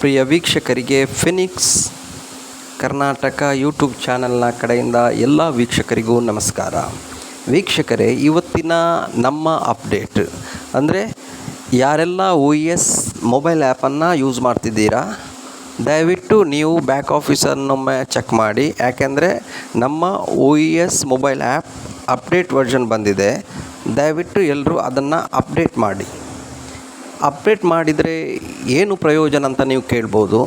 ಪ್ರಿಯ ವೀಕ್ಷಕರಿಗೆ Phoenix Karnataka YouTube ಚಾನಲ್ನ ಕಡೆಯಿಂದ ಎಲ್ಲ ವೀಕ್ಷಕರಿಗೂ ನಮಸ್ಕಾರ. ವೀಕ್ಷಕರೇ, ಇವತ್ತಿನ ನಮ್ಮ ಅಪ್ಡೇಟ್ ಅಂದರೆ ಯಾರೆಲ್ಲ OS ಮೊಬೈಲ್ ಆ್ಯಪನ್ನು ಯೂಸ್ ಮಾಡ್ತಿದ್ದೀರಾ, ದಯವಿಟ್ಟು ನೀವು ಬ್ಯಾಕ್ ಆಫೀಸನ್ನೊಮ್ಮೆ ಚೆಕ್ ಮಾಡಿ. ಯಾಕೆಂದರೆ ನಮ್ಮ OS mobile app update version ಬಂದಿದೆ. ದಯವಿಟ್ಟು ಎಲ್ಲರೂ ಅದನ್ನು ಅಪ್ಡೇಟ್ ಮಾಡಿ. ಅಪ್ಡೇಟ್ ಮಾಡಿದರೆ ಏನು ಪ್ರಯೋಜನ ಅಂತ ನೀವು ಕೇಳ್ಬೋದು.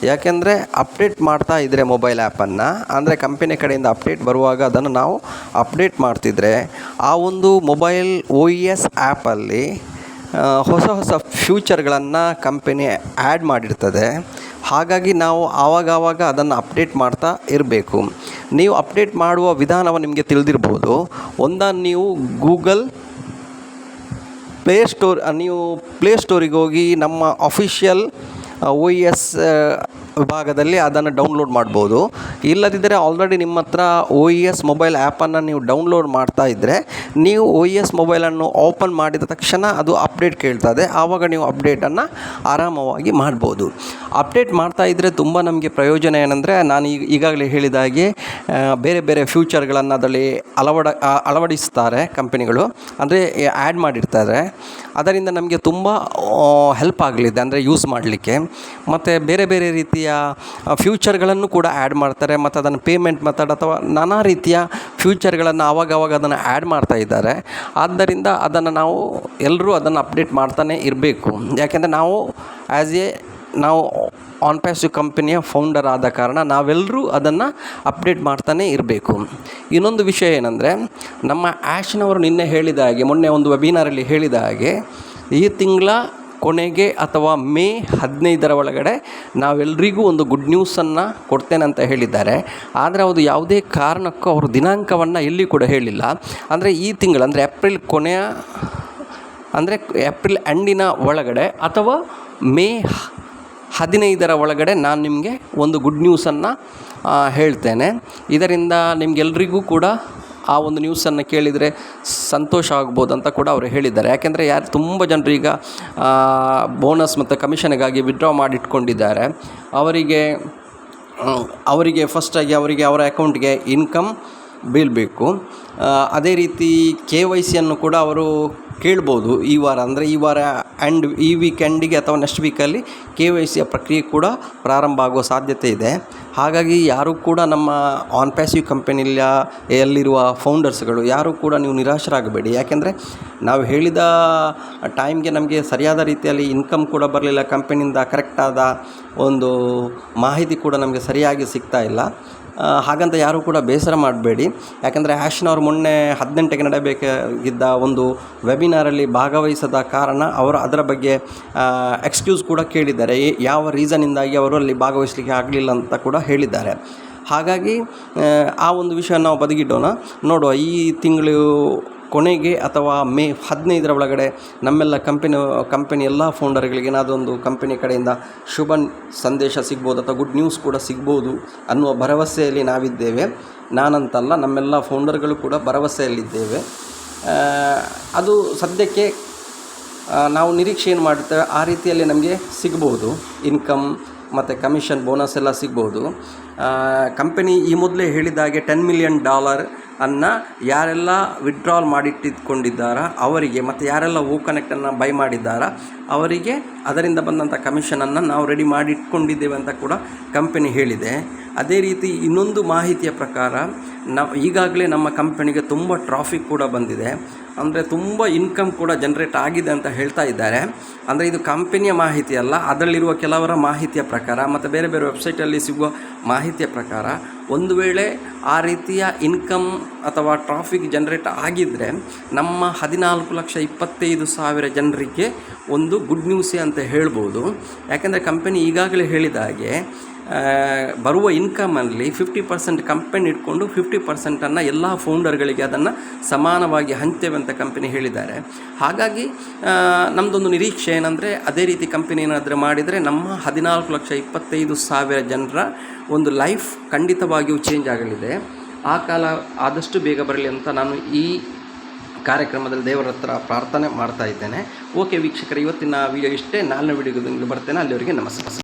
ಯಾಕೆಂದರೆ ಅಪ್ಡೇಟ್ ಮಾಡ್ತಾ ಇದ್ದರೆ ಮೊಬೈಲ್ ಆ್ಯಪನ್ನು, ಅಂದರೆ ಕಂಪನಿ ಕಡೆಯಿಂದ ಅಪ್ಡೇಟ್ ಬರುವಾಗ ಅದನ್ನು ನಾವು ಅಪ್ಡೇಟ್ ಮಾಡ್ತಿದ್ರೆ ಆ ಒಂದು ಮೊಬೈಲ್ OS ಆ್ಯಪಲ್ಲಿ ಹೊಸ ಹೊಸ ಫ್ಯೂಚರ್ಗಳನ್ನು ಕಂಪನಿ ಆ್ಯಡ್ ಮಾಡಿರ್ತದೆ. ಹಾಗಾಗಿ ನಾವು ಆವಾಗವಾಗ ಅದನ್ನು ಅಪ್ಡೇಟ್ ಮಾಡ್ತಾ ಇರಬೇಕು. ನೀವು ಅಪ್ಡೇಟ್ ಮಾಡುವ ವಿಧಾನವನ್ನು ನಿಮಗೆ ತಿಳಿದಿರ್ಬೋದು. ನೀವು ಗೂಗಲ್ ಪ್ಲೇಸ್ಟೋರಿಗೆ ಹೋಗಿ ನಮ್ಮ ಅಫಿಷಿಯಲ್ OS ವಿಭಾಗದಲ್ಲಿ ಅದನ್ನು ಡೌನ್ಲೋಡ್ ಮಾಡ್ಬೋದು. ಇಲ್ಲದಿದ್ದರೆ ಆಲ್ರೆಡಿ ನಿಮ್ಮ ಹತ್ರ OS ಮೊಬೈಲ್ ಆ್ಯಪನ್ನು ನೀವು ಡೌನ್ಲೋಡ್ ಮಾಡ್ತಾ ಇದ್ದರೆ, ನೀವು OS ಮೊಬೈಲನ್ನು ಓಪನ್ ಮಾಡಿದ ತಕ್ಷಣ ಅದು ಅಪ್ಡೇಟ್ ಕೇಳ್ತದೆ. ಆವಾಗ ನೀವು ಅಪ್ಡೇಟನ್ನು ಆರಾಮವಾಗಿ ಮಾಡ್ಬೋದು. ಅಪ್ಡೇಟ್ ಮಾಡ್ತಾ ಇದ್ದರೆ ತುಂಬ ನಮಗೆ ಪ್ರಯೋಜನ ಏನಂದರೆ, ನಾನು ಈಗಾಗಲೇ ಹೇಳಿದ ಹಾಗೆ ಬೇರೆ ಬೇರೆ ಫ್ಯೂಚರ್ಗಳನ್ನು ಅದರಲ್ಲಿ ಅಳವಡಿಸ್ತಾರೆ ಕಂಪನಿಗಳು, ಅಂದರೆ ಆ್ಯಡ್ ಮಾಡಿರ್ತಾರೆ. ಅದರಿಂದ ನಮಗೆ ತುಂಬ ಹೆಲ್ಪ್ ಆಗಲಿದೆ, ಅಂದರೆ ಯೂಸ್ ಮಾಡಲಿಕ್ಕೆ. ಮತ್ತು ಬೇರೆ ಬೇರೆ ರೀತಿಯ ಫ್ಯೂಚರ್ಗಳನ್ನು ಕೂಡ ಆ್ಯಡ್ ಮಾಡ್ತಾರೆ. ಮತ್ತು ಅದನ್ನು ಪೇಮೆಂಟ್ ಮೆಥಡ್ ಅಥವಾ ನಾನಾ ರೀತಿಯ ಫ್ಯೂಚರ್ಗಳನ್ನು ಆವಾಗವಾಗ ಅದನ್ನು ಆ್ಯಡ್ ಮಾಡ್ತಾ ಇದ್ದಾರೆ. ಆದ್ದರಿಂದ ಅದನ್ನು ನಾವು ಎಲ್ಲರೂ ಅದನ್ನು ಅಪ್ಡೇಟ್ ಮಾಡ್ತಾನೆ ಇರಬೇಕು. ಯಾಕೆಂದರೆ ನಾವು ಆನ್ಪ್ಯಾಸಿವ್ ಕಂಪನಿಯ ಫೌಂಡರ್ ಆದ ಕಾರಣ ನಾವೆಲ್ಲರೂ ಅದನ್ನು ಅಪ್ಡೇಟ್ ಮಾಡ್ತಾನೆ ಇರಬೇಕು. ಇನ್ನೊಂದು ವಿಷಯ ಏನಂದರೆ, ನಮ್ಮ ಆ್ಯಶ್ನವರು ನಿನ್ನೆ ಹೇಳಿದ ಹಾಗೆ, ಮೊನ್ನೆ ಒಂದು ವೆಬಿನಾರಲ್ಲಿ ಹೇಳಿದ ಹಾಗೆ, ಈ ತಿಂಗಳ ಕೊನೆಗೆ ಅಥವಾ ಮೇ 15ರ ಒಳಗಡೆ ನಾವೆಲ್ಲರಿಗೂ ಒಂದು ಗುಡ್ ನ್ಯೂಸನ್ನು ಕೊಡ್ತೇನೆ ಅಂತ ಹೇಳಿದ್ದಾರೆ. ಆದರೆ ಅದು ಯಾವುದೇ ಕಾರಣಕ್ಕೂ ಅವರು ದಿನಾಂಕವನ್ನು ಎಲ್ಲಿ ಕೂಡ ಹೇಳಿಲ್ಲ. ಅಂದರೆ ಈ ತಿಂಗಳು, ಅಂದರೆ ಏಪ್ರಿಲ್ ಎಂಡಿನ ಒಳಗಡೆ ಅಥವಾ ಮೇ 15ರ ಒಳಗಡೆ ನಾನು ನಿಮಗೆ ಒಂದು ಗುಡ್ ನ್ಯೂಸನ್ನು ಹೇಳ್ತೇನೆ. ಇದರಿಂದ ನಿಮಗೆಲ್ರಿಗೂ ಕೂಡ ಆ ಒಂದು ನ್ಯೂಸನ್ನು ಕೇಳಿದರೆ ಸಂತೋಷ ಆಗ್ಬೋದು ಅಂತ ಕೂಡ ಅವರು ಹೇಳಿದ್ದಾರೆ. ಯಾಕೆಂದರೆ ತುಂಬ ಜನರು ಈಗ ಬೋನಸ್ ಮತ್ತು ಕಮಿಷನ್ಗಾಗಿ ವಿಡ್ರಾ ಮಾಡಿಟ್ಕೊಂಡಿದ್ದಾರೆ. ಅವರಿಗೆ ಫಸ್ಟಾಗಿ ಅವರ ಅಕೌಂಟ್ಗೆ ಇನ್ಕಮ್ ಬೀಳಬೇಕು. ಅದೇ ರೀತಿ KYCಯನ್ನು ಕೂಡ ಅವರು ಕೇಳ್ಬೋದು ಈ ವಾರ, ಅಂದರೆ ಈ ವಾರ ಈ ವೀಕೆಂಡಿಗೆ ಅಥವಾ ನೆಕ್ಸ್ಟ್ ವೀಕಲ್ಲಿ KYCಯ ಪ್ರಕ್ರಿಯೆ ಕೂಡ ಪ್ರಾರಂಭ ಆಗುವ ಸಾಧ್ಯತೆ ಇದೆ. ಹಾಗಾಗಿ ಯಾರೂ ಕೂಡ ನಮ್ಮ ಆನ್ಪ್ಯಾಸಿವ್ ಕಂಪನಿಯಲ್ಲಿರುವ ಫೌಂಡರ್ಸ್ಗಳು ಯಾರೂ ಕೂಡ ನೀವು ನಿರಾಶರಾಗಬೇಡಿ. ಯಾಕೆಂದರೆ ನಾವು ಹೇಳಿದ ಟೈಮ್ಗೆ ನಮಗೆ ಸರಿಯಾದ ರೀತಿಯಲ್ಲಿ ಇನ್ಕಮ್ ಕೂಡ ಬರಲಿಲ್ಲ. ಕಂಪನಿಯಿಂದ ಕರೆಕ್ಟಾದ ಒಂದು ಮಾಹಿತಿ ಕೂಡ ನಮಗೆ ಸರಿಯಾಗಿ ಸಿಗ್ತಾ ಇಲ್ಲ. ಹಾಗಂತ ಯಾರೂ ಕೂಡ ಬೇಸರ ಮಾಡಬೇಡಿ. ಯಾಕೆಂದರೆ ಆ್ಯಶ್ನವರು ಮೊನ್ನೆ 18ಕ್ಕೆ ನಡೆಯಬೇಕಾಗಿದ್ದ ಒಂದು ವೆಬಿನಾರಲ್ಲಿ ಭಾಗವಹಿಸದ ಕಾರಣ ಅವರು ಅದರ ಬಗ್ಗೆ ಎಕ್ಸ್ಕ್ಯೂಸ್ ಕೂಡ ಕೇಳಿದ್ದಾರೆ. ಯಾವ ರೀಸನ್ನಿಂದಾಗಿ ಅವರು ಅಲ್ಲಿ ಭಾಗವಹಿಸಲಿಕ್ಕೆ ಆಗಲಿಲ್ಲ ಅಂತ ಕೂಡ ಹೇಳಿದ್ದಾರೆ. ಹಾಗಾಗಿ ಆ ಒಂದು ವಿಷಯ ನಾವು ಬದಿಗಿಡೋಣ. ನೋಡುವ, ಈ ತಿಂಗಳು ಕೊನೆಗೆ ಅಥವಾ ಮೇ 15ರ ಒಳಗಡೆ ನಮ್ಮೆಲ್ಲ ಕಂಪನಿ ಎಲ್ಲ ಫೌಂಡರ್ಗಳಿಗೆ ಏನಾದರೂ ಒಂದು ಕಂಪನಿ ಕಡೆಯಿಂದ ಶುಭ ಸಂದೇಶ ಸಿಗ್ಬೋದು ಅಥವಾ ಗುಡ್ ನ್ಯೂಸ್ ಕೂಡ ಸಿಗ್ಬೋದು ಅನ್ನುವ ಭರವಸೆಯಲ್ಲಿ ನಾವಿದ್ದೇವೆ. ನಾನಂತಲ್ಲ, ನಮ್ಮೆಲ್ಲ ಫೌಂಡರ್ಗಳು ಕೂಡ ಭರವಸೆಯಲ್ಲಿದ್ದೇವೆ. ಅದು ಸದ್ಯಕ್ಕೆ ನಾವು ನಿರೀಕ್ಷೆ ಏನು ಮಾಡ್ತೇವೆ ಆ ರೀತಿಯಲ್ಲಿ ನಮಗೆ ಸಿಗ್ಬೋದು. ಇನ್ಕಮ್ ಮತ್ತು ಕಮಿಷನ್ ಬೋನಸ್ ಎಲ್ಲ ಸಿಗ್ಬೋದು. ಕಂಪನಿ ಈ ಮೊದಲೇ ಹೇಳಿದಾಗೆ $10 ಮಿಲಿಯನ್ ಅನ್ನು ಯಾರೆಲ್ಲ ವಿಡ್ರಾಲ್ ಮಾಡಿಟ್ಟಿಟ್ಕೊಂಡಿದ್ದಾರೋ ಅವರಿಗೆ, ಮತ್ತು ಯಾರೆಲ್ಲ ಕನೆಕ್ಟನ್ನು ಬೈ ಮಾಡಿದ್ದಾರೋ ಅವರಿಗೆ ಅದರಿಂದ ಬಂದಂಥ ಕಮಿಷನನ್ನು ನಾವು ರೆಡಿ ಮಾಡಿ ಇಟ್ಕೊಂಡಿದ್ದೇವೆ ಅಂತ ಕೂಡ ಕಂಪನಿ ಹೇಳಿದೆ. ಅದೇ ರೀತಿ ಇನ್ನೊಂದು ಮಾಹಿತಿಯ ಪ್ರಕಾರ ಈಗಾಗಲೇ ನಮ್ಮ ಕಂಪನಿಗೆ ತುಂಬ ಟ್ರಾಫಿಕ್ ಕೂಡ ಬಂದಿದೆ, ಅಂದರೆ ತುಂಬ ಇನ್ಕಮ್ ಕೂಡ ಜನ್ರೇಟ್ ಆಗಿದೆ ಅಂತ ಹೇಳ್ತಾ ಇದ್ದಾರೆ. ಅಂದರೆ ಇದು ಕಂಪನಿಯ ಮಾಹಿತಿ ಅಲ್ಲ, ಅದರಲ್ಲಿರುವ ಕೆಲವರ ಮಾಹಿತಿಯ ಪ್ರಕಾರ ಮತ್ತು ಬೇರೆ ಬೇರೆ ವೆಬ್ಸೈಟಲ್ಲಿ ಸಿಗುವ ಮಾಹಿತಿಯ ಪ್ರಕಾರ ಒಂದು ವೇಳೆ ಆ ರೀತಿಯ ಇನ್ಕಮ್ ಅಥವಾ ಟ್ರಾಫಿಕ್ ಜನ್ರೇಟ್ ಆಗಿದ್ದರೆ ನಮ್ಮ 14,25,000 ಜನರಿಗೆ ಒಂದು ಗುಡ್ ನ್ಯೂಸೇ ಅಂತ ಹೇಳ್ಬೋದು. ಯಾಕೆಂದರೆ ಕಂಪನಿ ಈಗಾಗಲೇ ಹೇಳಿದ ಹಾಗೆ ಬರುವ ಇನ್ಕಮಲ್ಲಿ 50% ಕಂಪನಿ ಇಟ್ಕೊಂಡು 50% ಎಲ್ಲ ಫೌಂಡರ್ಗಳಿಗೆ ಅದನ್ನು ಸಮಾನವಾಗಿ ಹಂಚ್ತೇವೆ ಅಂತ ಕಂಪನಿ ಹೇಳಿದ್ದಾರೆ. ಹಾಗಾಗಿ ನಮ್ಮದೊಂದು ನಿರೀಕ್ಷೆ ಏನಂದರೆ, ಅದೇ ರೀತಿ ಕಂಪನಿ ಏನಾದರೂ ಮಾಡಿದರೆ ನಮ್ಮ 14,25,000 ಜನರ ಒಂದು ಲೈಫ್ ಖಂಡಿತವಾಗಿಯೂ ಚೇಂಜ್ ಆಗಲಿದೆ. ಆ ಕಾಲ ಆದಷ್ಟು ಬೇಗ ಬರಲಿ ಅಂತ ನಾನು ಈ ಕಾರ್ಯಕ್ರಮದಲ್ಲಿ ದೇವರ ಹತ್ರ ಪ್ರಾರ್ಥನೆ ಮಾಡ್ತಾ ಇದ್ದೇನೆ. ಓಕೆ ವೀಕ್ಷಕರೇ, ಇವತ್ತಿನ ವಿಡಿಯೋ ಇಷ್ಟೇ. ನಾಳಿನ ವಿಡಿಯೋದಲ್ಲಿ ಬರ್ತೇನೆ. ಅಲ್ಲಿವರೆಗೆ ನಮಸ್ಕಾರ.